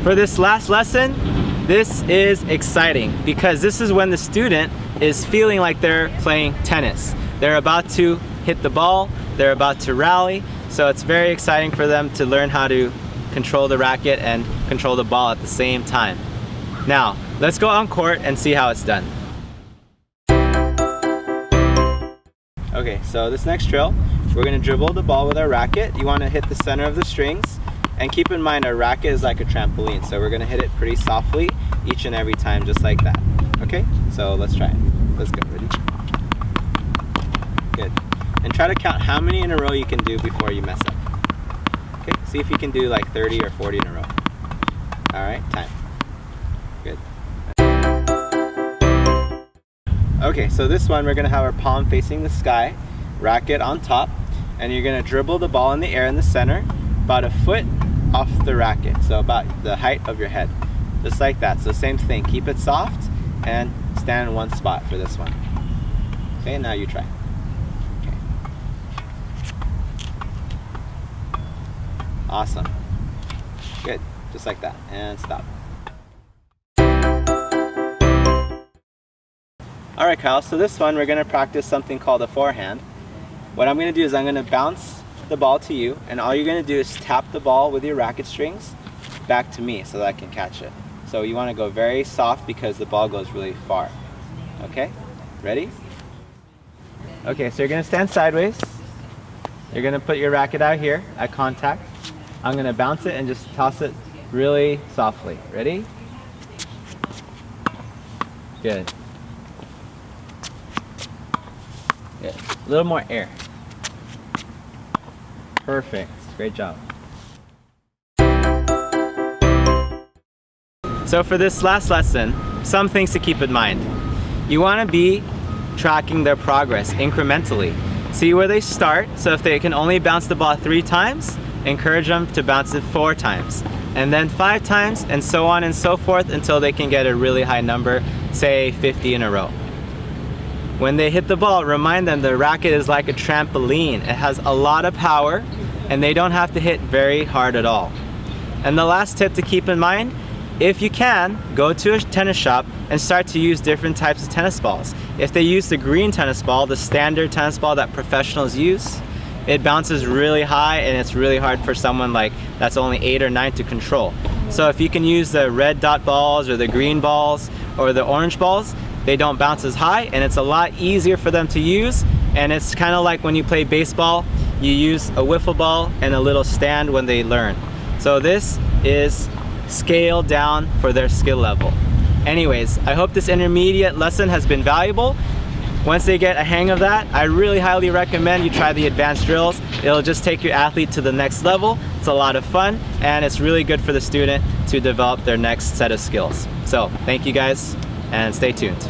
For this last lesson, this is exciting because this is when the student is feeling like they're playing tennis. They're about to hit the ball, they're about to rally, so it's very exciting for them to learn how to control the racket and control the ball at the same time. Now, let's go on court and see how it's done. Okay, so this next drill, we're going to dribble the ball with our racket. You want to hit the center of the strings, and keep in mind our racket is like a trampoline, so we're going to hit it pretty softly each and every time, just like that. Okay, so let's try it. Let's go. Ready? Good. And try to count how many in a row you can do before you mess up. Okay, see if you can do like 30 or 40 in a row. Alright, time. Good. Okay, so this one we're going to have our palm facing the sky, racket on top, and you're going to dribble the ball in the air in the center, about a foot off the racket, so about the height of your head. Just like that. So same thing, keep it soft and stand in one spot for this one. Okay, now you try. Okay. Awesome. Good, just like that, and stop. Alright Kyle, so this one we're going to practice something called a forehand. What I'm going to do is I'm going to bounce the ball to you, and all you're going to do is tap the ball with your racket strings back to me so that I can catch it. So you want to go very soft because the ball goes really far. Okay? Ready? Okay, so you're going to stand sideways. You're going to put your racket out here at contact. I'm going to bounce it and just toss it really softly. Ready? Good. Good. A little more air. Perfect. Great job. So for this last lesson, some things to keep in mind. You want to be tracking their progress incrementally. See where they start, so if they can only bounce the ball 3 times, encourage them to bounce it 4 times. And then 5 times, and so on and so forth until they can get a really high number, say 50 in a row. When they hit the ball, remind them the racket is like a trampoline. It has a lot of power, and they don't have to hit very hard at all. And the last tip to keep in mind, if you can, go to a tennis shop and start to use different types of tennis balls. If they use the green tennis ball, the standard tennis ball that professionals use, it bounces really high and it's really hard for someone like that's only 8 or 9 to control. So if you can use the red dot balls or the green balls or the orange balls, they don't bounce as high and it's a lot easier for them to use, and it's kind of like when you play baseball, you use a wiffle ball and a little stand when they learn. So this is scaled down for their skill level. Anyways, I hope this intermediate lesson has been valuable. Once they get a hang of that, I really highly recommend you try the advanced drills. It'll just take your athlete to the next level. It's a lot of fun and it's really good for the student to develop their next set of skills. So thank you guys and stay tuned.